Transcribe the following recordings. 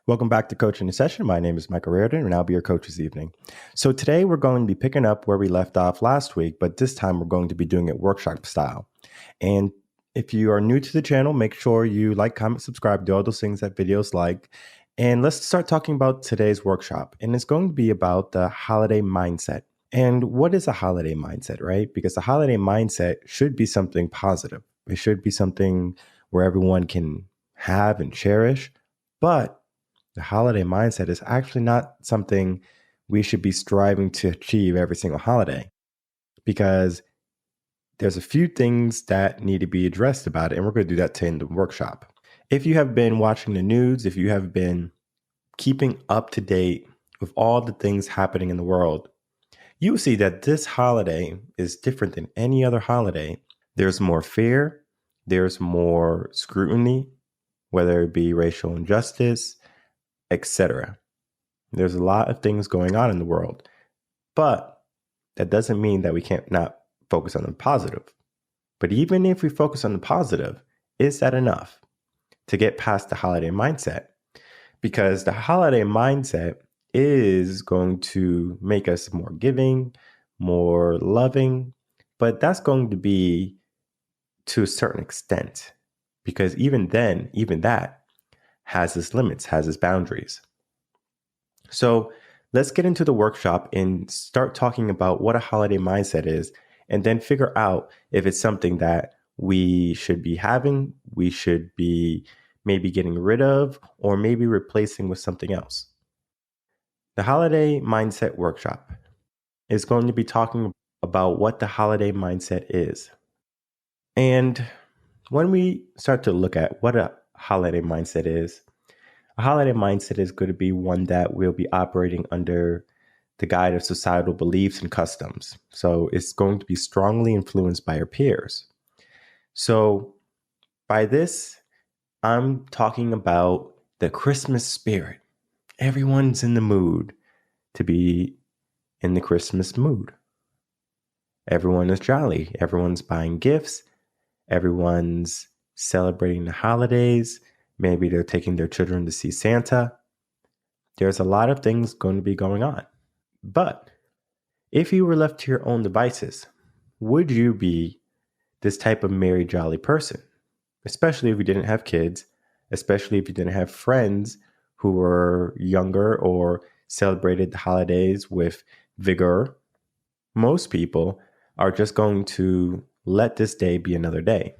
Welcome back to Coaching the Session. My name is Michael Rearden, and I'll be your coach this evening. So today we're going to be picking up where we left off last week, but this time we're going to be doing it workshop style. And if you are new to the channel, make sure you like, comment, subscribe, do all those things that videos like. And let's start talking about today's workshop. And it's going to be about the holiday mindset. And what is a holiday mindset, right? Because the holiday mindset should be something positive. It should be something where everyone can have and cherish, but the holiday mindset is actually not something we should be striving to achieve every single holiday, because there's a few things that need to be addressed about it, and we're going to do that today in the workshop. If you have been watching the news, if you have been keeping up to date with all the things happening in the world, you will see that this holiday is different than any other holiday. There's more fear, there's more scrutiny, whether it be racial injustice, etc. There's a lot of things going on in the world, but that doesn't mean that we can't not focus on the positive. But even if we focus on the positive, is that enough to get past the holiday mindset? Because the holiday mindset is going to make us more giving, more loving, but that's going to be to a certain extent, because even then, even that has its limits, has its boundaries. So let's get into the workshop and start talking about what a holiday mindset is, and then figure out if it's something that we should be having, we should be maybe getting rid of, or maybe replacing with something else. The holiday mindset workshop is going to be talking about what the holiday mindset is. And when we start to look at what a holiday mindset is, a holiday mindset is going to be one that will be operating under the guide of societal beliefs and customs. So it's going to be strongly influenced by our peers. So by this, I'm talking about the Christmas spirit. Everyone's in the mood to be in the Christmas mood. Everyone is jolly. Everyone's buying gifts. Everyone's celebrating the holidays. Maybe they're taking their children to see Santa. There's a lot of things going to be going on. But if you were left to your own devices, would you be this type of merry, jolly person? Especially if you didn't have kids, especially if you didn't have friends who were younger or celebrated the holidays with vigor. Most people are just going to let this day be another day.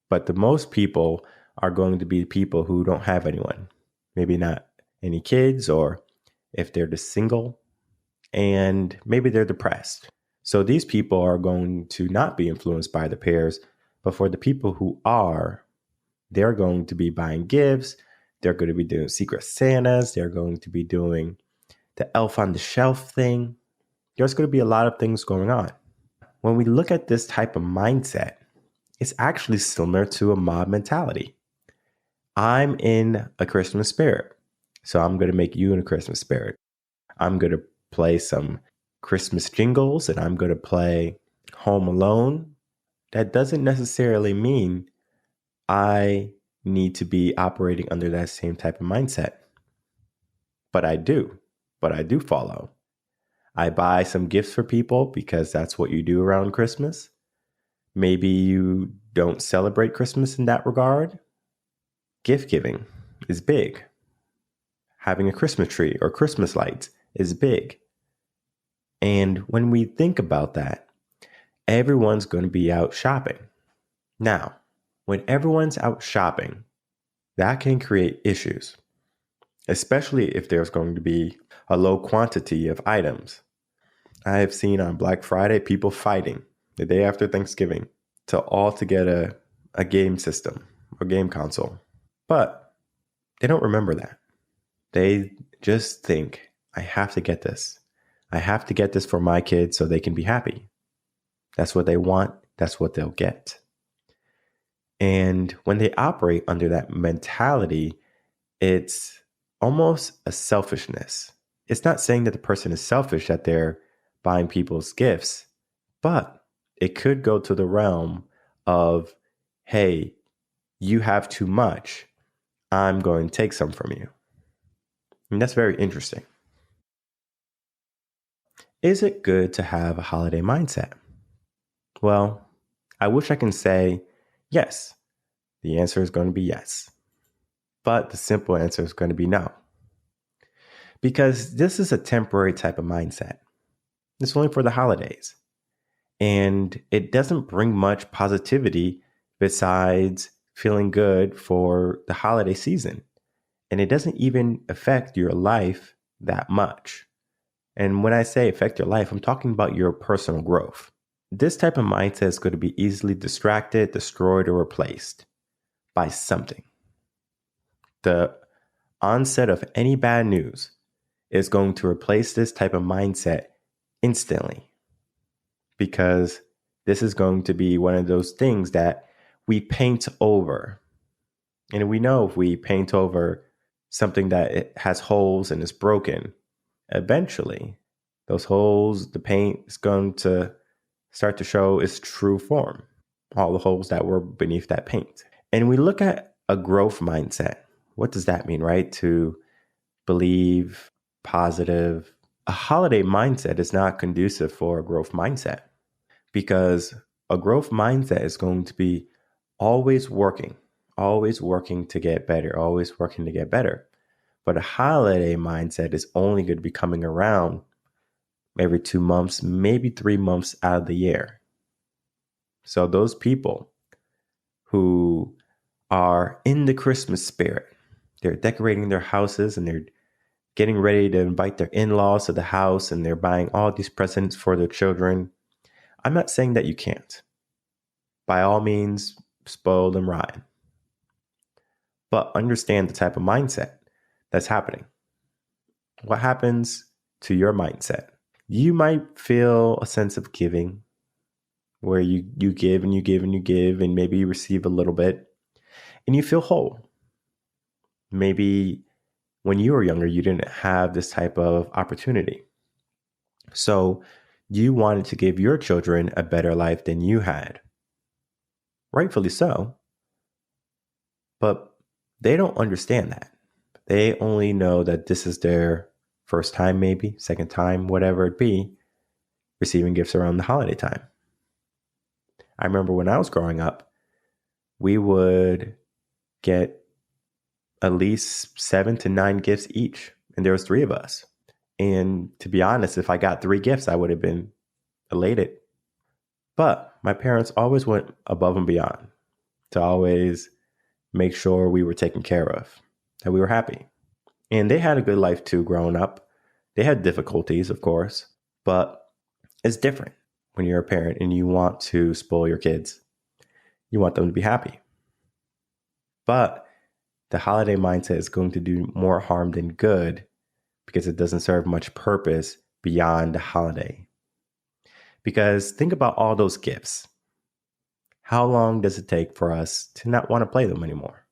But the most people are going to be people who don't have anyone, maybe not any kids, or if they're just single, and maybe they're depressed. So these people are going to not be influenced by the peers, but for the people who are, they're going to be buying gifts, they're going to be doing Secret Santas, they're going to be doing the elf on the shelf thing. There's going to be a lot of things going on. When we look at this type of mindset, it's actually similar to a mob mentality. I'm in a Christmas spirit, so I'm going to make you in a Christmas spirit. I'm going to play some Christmas jingles, and I'm going to play Home Alone. That doesn't necessarily mean I need to be operating under that same type of mindset. But I do follow. I buy some gifts for people because that's what you do around Christmas. Maybe you don't celebrate Christmas in that regard. Gift giving is big. Having a Christmas tree or Christmas lights is big. And when we think about that, everyone's going to be out shopping. Now, when everyone's out shopping, that can create issues, especially if there's going to be a low quantity of items. I have seen on Black Friday people fighting the day after Thanksgiving to all to get a game system or game console. But they don't remember that. They just think, I have to get this. I have to get this for my kids so they can be happy. That's what they want. That's what they'll get. And when they operate under that mentality, it's almost a selfishness. It's not saying that the person is selfish, that they're buying people's gifts, but it could go to the realm of, hey, you have too much. I'm going to take some from you. And that's very interesting. Is it good to have a holiday mindset? Well, I wish I can say yes. The answer is going to be yes. But the simple answer is going to be no. Because this is a temporary type of mindset. It's only for the holidays. And it doesn't bring much positivity besides feeling good for the holiday season. And it doesn't even affect your life that much. And when I say affect your life, I'm talking about your personal growth. This type of mindset is going to be easily distracted, destroyed, or replaced by something. The onset of any bad news is going to replace this type of mindset instantly, because this is going to be one of those things that we paint over. And we know if we paint over something that it has holes and is broken, eventually those holes, the paint is going to start to show its true form, all the holes that were beneath that paint. And we look at a growth mindset. What does that mean, right? To believe positive. A holiday mindset is not conducive for a growth mindset, because a growth mindset is going to be always working to get better, always working to get better. But a holiday mindset is only going to be coming around every 2 months, maybe 3 months out of the year. So those people who are in the Christmas spirit, they're decorating their houses and they're getting ready to invite their in-laws to the house, and they're buying all these presents for their children. I'm not saying that you can't. By all means, spoil them rotten. But understand the type of mindset that's happening. What happens to your mindset? You might feel a sense of giving, where you give and you give and you give, and maybe you receive a little bit and you feel whole. Maybe when you were younger, you didn't have this type of opportunity. So you wanted to give your children a better life than you had. Rightfully so. But they don't understand that. They only know that this is their first time, maybe second time, whatever it be, receiving gifts around the holiday time. I remember when I was growing up, we would get at least 7 to 9 gifts each, and there was 3 of us. And to be honest, if I got 3 gifts, I would have been elated. But my parents always went above and beyond to always make sure we were taken care of, that we were happy. And they had a good life too growing up. They had difficulties, of course, but it's different when you're a parent and you want to spoil your kids. You want them to be happy. But the holiday mindset is going to do more harm than good, because it doesn't serve much purpose beyond the holiday. Because think about all those gifts. How long does it take for us to not want to play them anymore?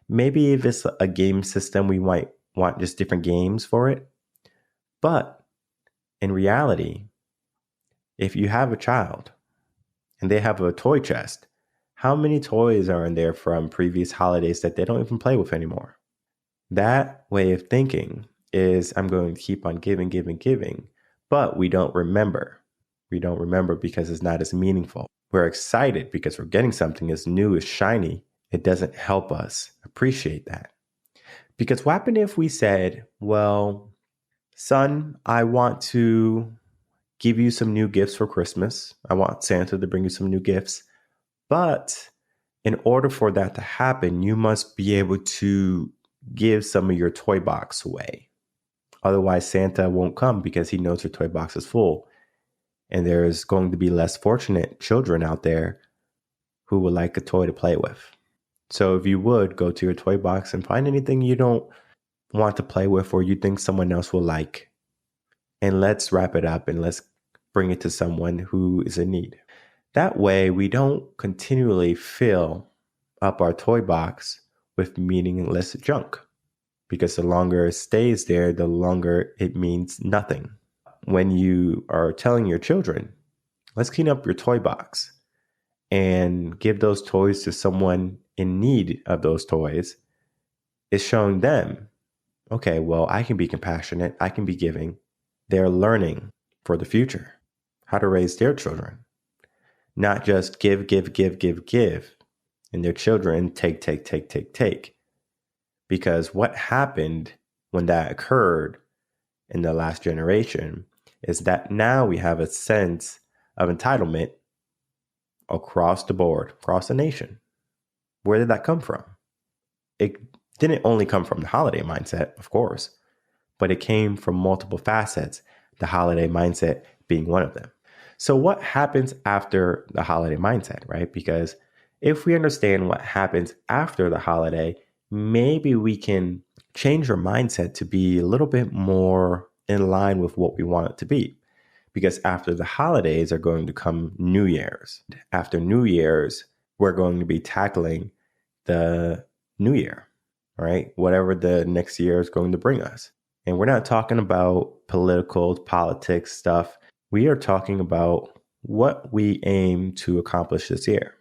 Maybe if it's a game system, we might want just different games for it. But in reality, if you have a child and they have a toy chest, how many toys are in there from previous holidays that they don't even play with anymore? That way of thinking is, I'm going to keep on giving, giving, giving, but we don't remember. We don't remember because it's not as meaningful. We're excited because we're getting something as new, as shiny. It doesn't help us appreciate that. Because what happened if we said, well, son, I want to give you some new gifts for Christmas. I want Santa to bring you some new gifts. But in order for that to happen, you must be able to give some of your toy box away. Otherwise, Santa won't come because he knows your toy box is full. And there's going to be less fortunate children out there who would like a toy to play with. So if you would go to your toy box and find anything you don't want to play with or you think someone else will like, and let's wrap it up and let's bring it to someone who is in need. That way, we don't continually fill up our toy box with meaningless junk, because the longer it stays there, the longer it means nothing. When you are telling your children, let's clean up your toy box and give those toys to someone in need of those toys, it's showing them Okay, well, I can be compassionate. I can be giving. They're learning for the future how to raise their children, not just give, give, give, give, give, and their children take, take, take, take, take. Because what happened when that occurred in the last generation is that now we have a sense of entitlement across the board, across the nation. Where did that come from? It didn't only come from the holiday mindset, of course, but it came from multiple facets, the holiday mindset being one of them. So, what happens after the holiday mindset, right? Because if we understand what happens after the holiday, maybe we can change our mindset to be a little bit more in line with what we want it to be. Because after the holidays are going to come New Year's. After New Year's, we're going to be tackling the new year, right? Whatever the next year is going to bring us. And we're not talking about politics stuff. We are talking about what we aim to accomplish this year.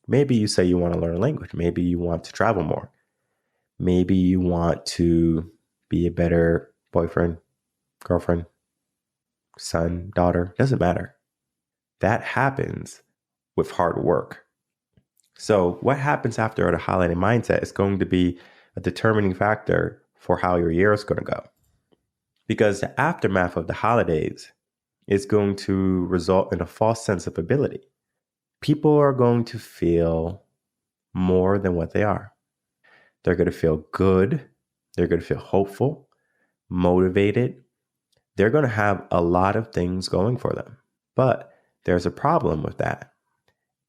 Maybe you say you want to learn a language. Maybe you want to travel more. Maybe you want to be a better boyfriend, girlfriend, son, daughter. Doesn't matter. That happens with hard work. So what happens after the holiday mindset is going to be a determining factor for how your year is going to go. Because the aftermath of the holidays is going to result in a false sense of ability. People are going to feel more than what they are. They're going to feel good. They're going to feel hopeful, motivated. They're going to have a lot of things going for them. But there's a problem with that.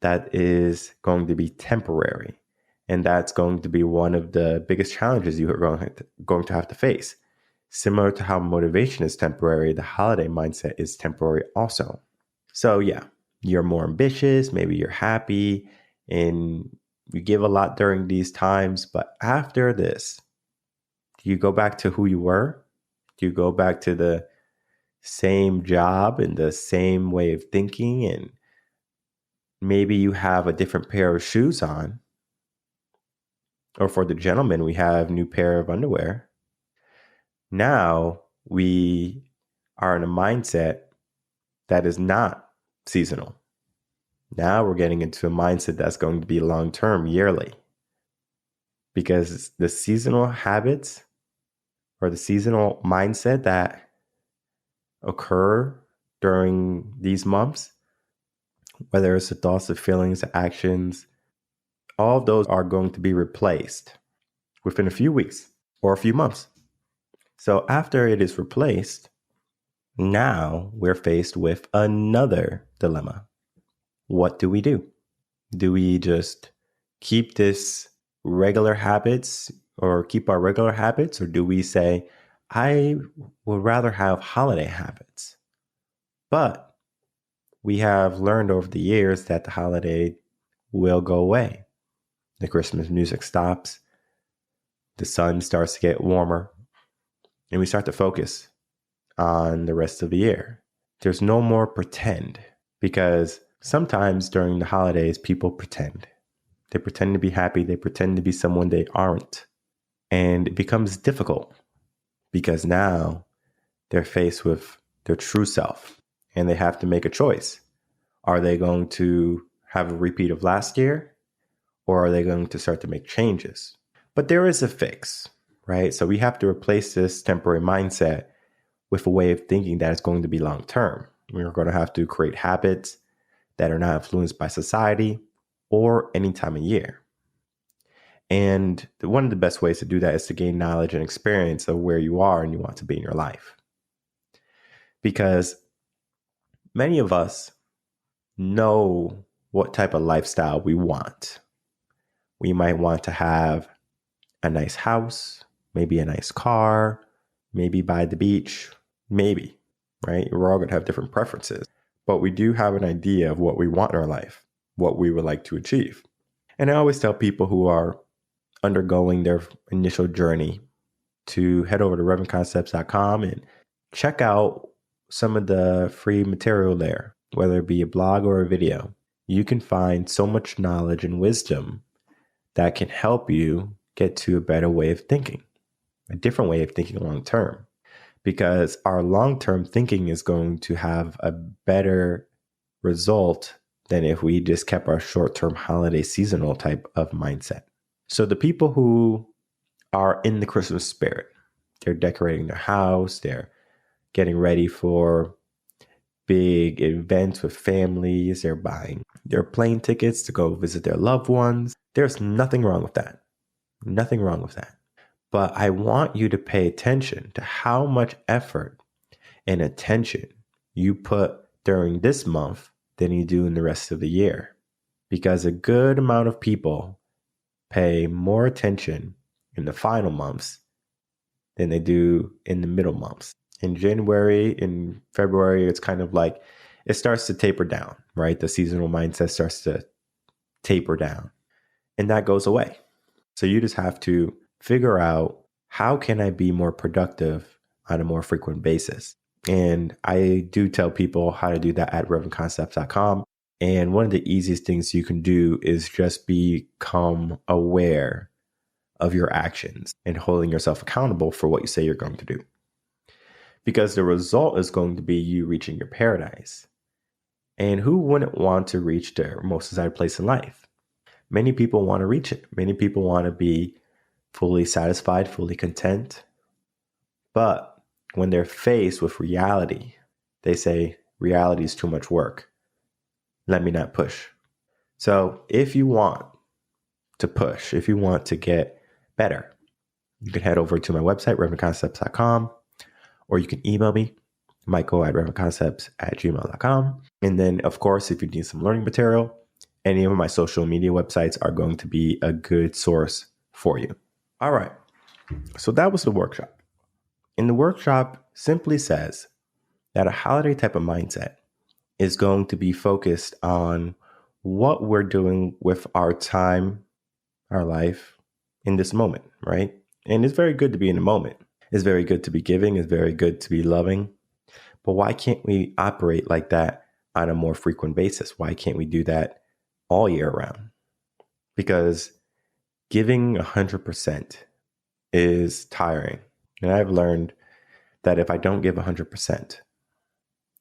That is going to be temporary. And that's going to be one of the biggest challenges you are going to have to face. Similar to how motivation is temporary, the holiday mindset is temporary also. So yeah, you're more ambitious, maybe you're happy, and you give a lot during these times. But after this, do you go back to who you were? Do you go back to the same job and the same way of thinking? And maybe you have a different pair of shoes on. Or for the gentleman, we have a new pair of underwear. Now we are in a mindset that is not seasonal. Now we're getting into a mindset that's going to be long-term, yearly. Because the seasonal habits or the seasonal mindset that occur during these months, whether it's the thoughts, the feelings, the actions, all of those are going to be replaced within a few weeks or a few months. So after it is replaced, now we're faced with another dilemma. What do we do? Do we just keep this regular habits or keep our regular habits? Or do we say, I would rather have holiday habits? But we have learned over the years that the holiday will go away. The Christmas music stops. The sun starts to get warmer. And we start to focus on the rest of the year. There's no more pretend, because sometimes during the holidays, people pretend. They pretend to be happy. They pretend to be someone they aren't. And it becomes difficult because now they're faced with their true self and they have to make a choice. Are they going to have a repeat of last year, or are they going to start to make changes? But there is a fix, right? So we have to replace this temporary mindset with a way of thinking that is going to be long-term. We're going to have to create habits that are not influenced by society or any time of year. And one of the best ways to do that is to gain knowledge and experience of where you are and you want to be in your life. Because many of us know what type of lifestyle we want. We might want to have a nice house, maybe a nice car, maybe by the beach, maybe, right? We're all going to have different preferences, but we do have an idea of what we want in our life, what we would like to achieve. And I always tell people who are undergoing their initial journey to head over to revenconcepts.com and check out some of the free material there, whether it be a blog or a video. You can find so much knowledge and wisdom that can help you get to a better way of thinking. a different way of thinking long term, because our long term thinking is going to have a better result than if we just kept our short term holiday seasonal type of mindset. So the people who are in the Christmas spirit, they're decorating their house, they're getting ready for big events with families, they're buying their plane tickets to go visit their loved ones. There's nothing wrong with that. Nothing wrong with that. But I want you to pay attention to how much effort and attention you put during this month than you do in the rest of the year. Because a good amount of people pay more attention in the final months than they do in the middle months. In January, in February, it's kind of like it starts to taper down, right? The seasonal mindset starts to taper down, and that goes away. So you just have to figure out, how can I be more productive on a more frequent basis? And I do tell people how to do that at revenconcepts.com. And one of the easiest things you can do is just become aware of your actions and holding yourself accountable for what you say you're going to do. Because the result is going to be you reaching your paradise. And who wouldn't want to reach their most desired place in life? Many people want to reach it. Many people want to be fully satisfied, fully content. But when they're faced with reality, they say, reality is too much work. Let me not push. So if you want to push, if you want to get better, you can head over to my website, revenconcepts.com, or you can email me, michael@revenconcepts@gmail.com. And then, of course, if you need some learning material, any of my social media websites are going to be a good source for you. All right. So that was the workshop. And the workshop simply says that a holiday type of mindset is going to be focused on what we're doing with our time, our life in this moment, right? And it's very good to be in the moment. It's very good to be giving. It's very good to be loving. But why can't we operate like that on a more frequent basis? Why can't we do that all year round? Because giving 100% is tiring. And I've learned that if I don't give 100%,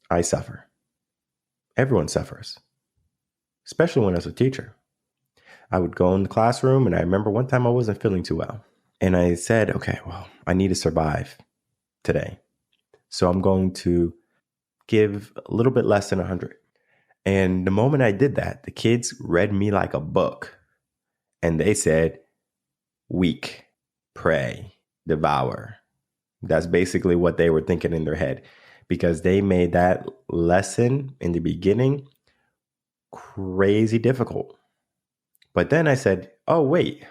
I suffer. Everyone suffers, especially when I was a teacher. I would go in the classroom, and I remember one time I wasn't feeling too well. And I said, okay, well, I need to survive today. So I'm going to give a little bit less than 100. And the moment I did that, the kids read me like a book. And they said, weak, pray, devour. That's basically what they were thinking in their head, because they made that lesson in the beginning crazy difficult. But then I said, oh, wait,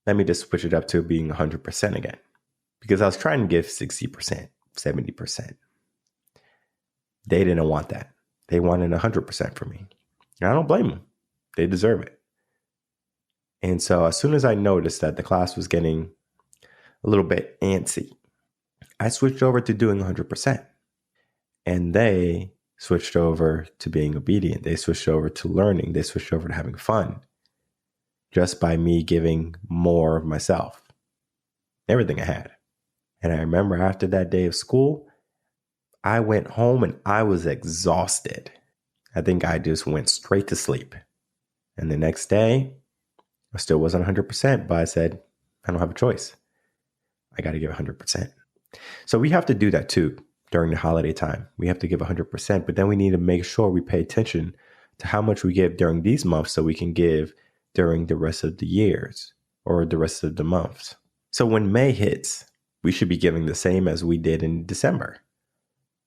let me just switch it up to being 100% again, because I was trying to give 60%, 70%. They didn't want that. They wanted 100% from me. And I don't blame them. They deserve it. And so as soon as I noticed that the class was getting a little bit antsy, I switched over to doing 100%. And they switched over to being obedient. They switched over to learning. They switched over to having fun, just by me giving more of myself, everything I had. And I remember after that day of school, I went home and I was exhausted. I think I just went straight to sleep. And the next day, I still wasn't 100%, but I said, I don't have a choice. I got to give 100%. So we have to do that too during the holiday time. We have to give 100%, but then we need to make sure we pay attention to how much we give during these months so we can give during the rest of the years or the rest of the months. So when May hits, we should be giving the same as we did in December.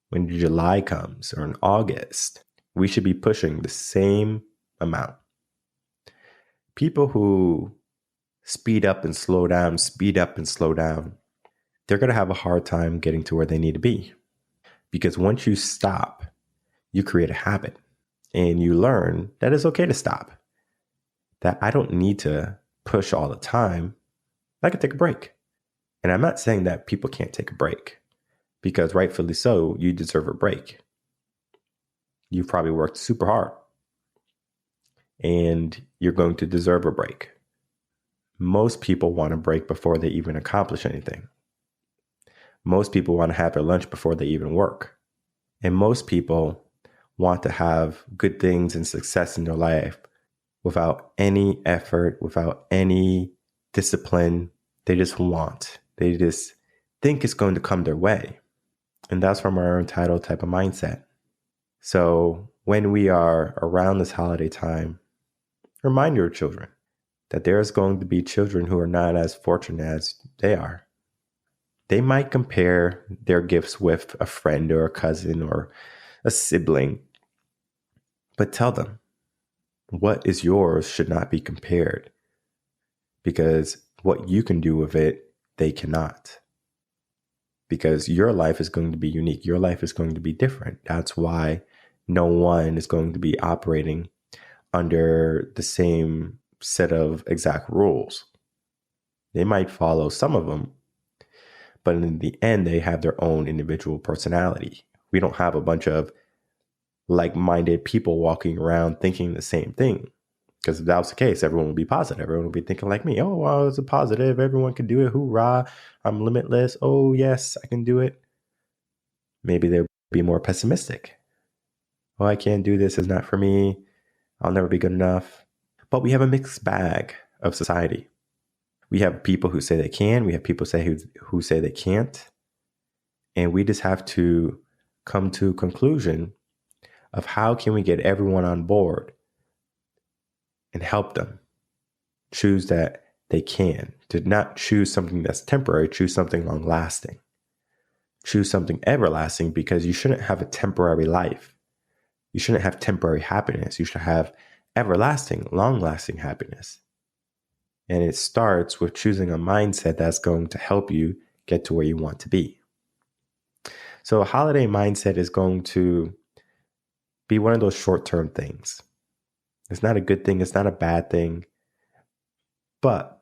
When July comes, or in August, we should be pushing the same amount. People who speed up and slow down, they're going to have a hard time getting to where they need to be. Because once you stop, you create a habit, and you learn that it's okay to stop. That I don't need to push all the time. I can take a break. And I'm not saying that people can't take a break, because rightfully so, you deserve a break. You've probably worked super hard, and you're going to deserve a break. Most people want to break before they even accomplish anything. Most people want to have their lunch before they even work. And most people want to have good things and success in their life without any effort, without any discipline. They just want. They just think it's going to come their way. And that's from our entitled type of mindset. So when we are around this holiday time, remind your children that there's going to be children who are not as fortunate as they are. They might compare their gifts with a friend or a cousin or a sibling, but tell them what is yours should not be compared, because what you can do with it, they cannot. Because your life is going to be unique. Your life is going to be different. That's why no one is going to be operating under the same set of exact rules. They might follow some of them, but in the end, they have their own individual personality. We don't have a bunch of like-minded people walking around thinking the same thing. Because if that was the case, everyone would be positive. Everyone would be thinking like me. Oh, wow, it's a positive. Everyone can do it. Hoorah. I'm limitless. Oh, yes, I can do it. Maybe they'll be more pessimistic. Oh, I can't do this. It's not for me. I'll never be good enough. But we have a mixed bag of society. We have people who say they can. We have people who say they can't. And we just have to come to a conclusion of how can we get everyone on board and help them choose that they can. To not choose something that's temporary, choose something long lasting. Choose something everlasting, because you shouldn't have a temporary life. You shouldn't have temporary happiness. You should have everlasting, long-lasting happiness. And it starts with choosing a mindset that's going to help you get to where you want to be. So a holiday mindset is going to be one of those short-term things. It's not a good thing. It's not a bad thing. But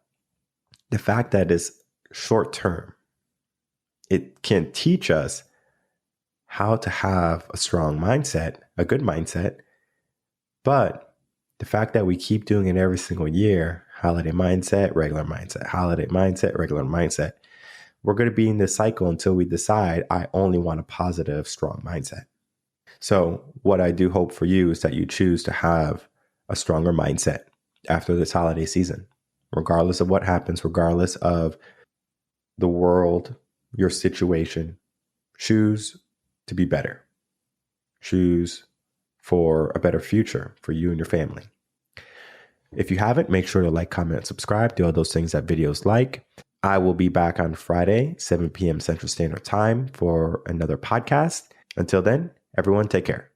the fact that it's short-term, it can teach us how to have a strong mindset, a good mindset. But the fact that we keep doing it every single year, holiday mindset, regular mindset, holiday mindset, regular mindset, we're going to be in this cycle until we decide, I only want a positive, strong mindset. So what I do hope for you is that you choose to have a stronger mindset after this holiday season, regardless of what happens, regardless of the world, your situation. Choose to be better. Choose for a better future for you and your family. If you haven't, make sure to like, comment, subscribe, do all those things that videos like. I will be back on Friday, 7 p.m. Central Standard Time for another podcast. Until then, everyone take care.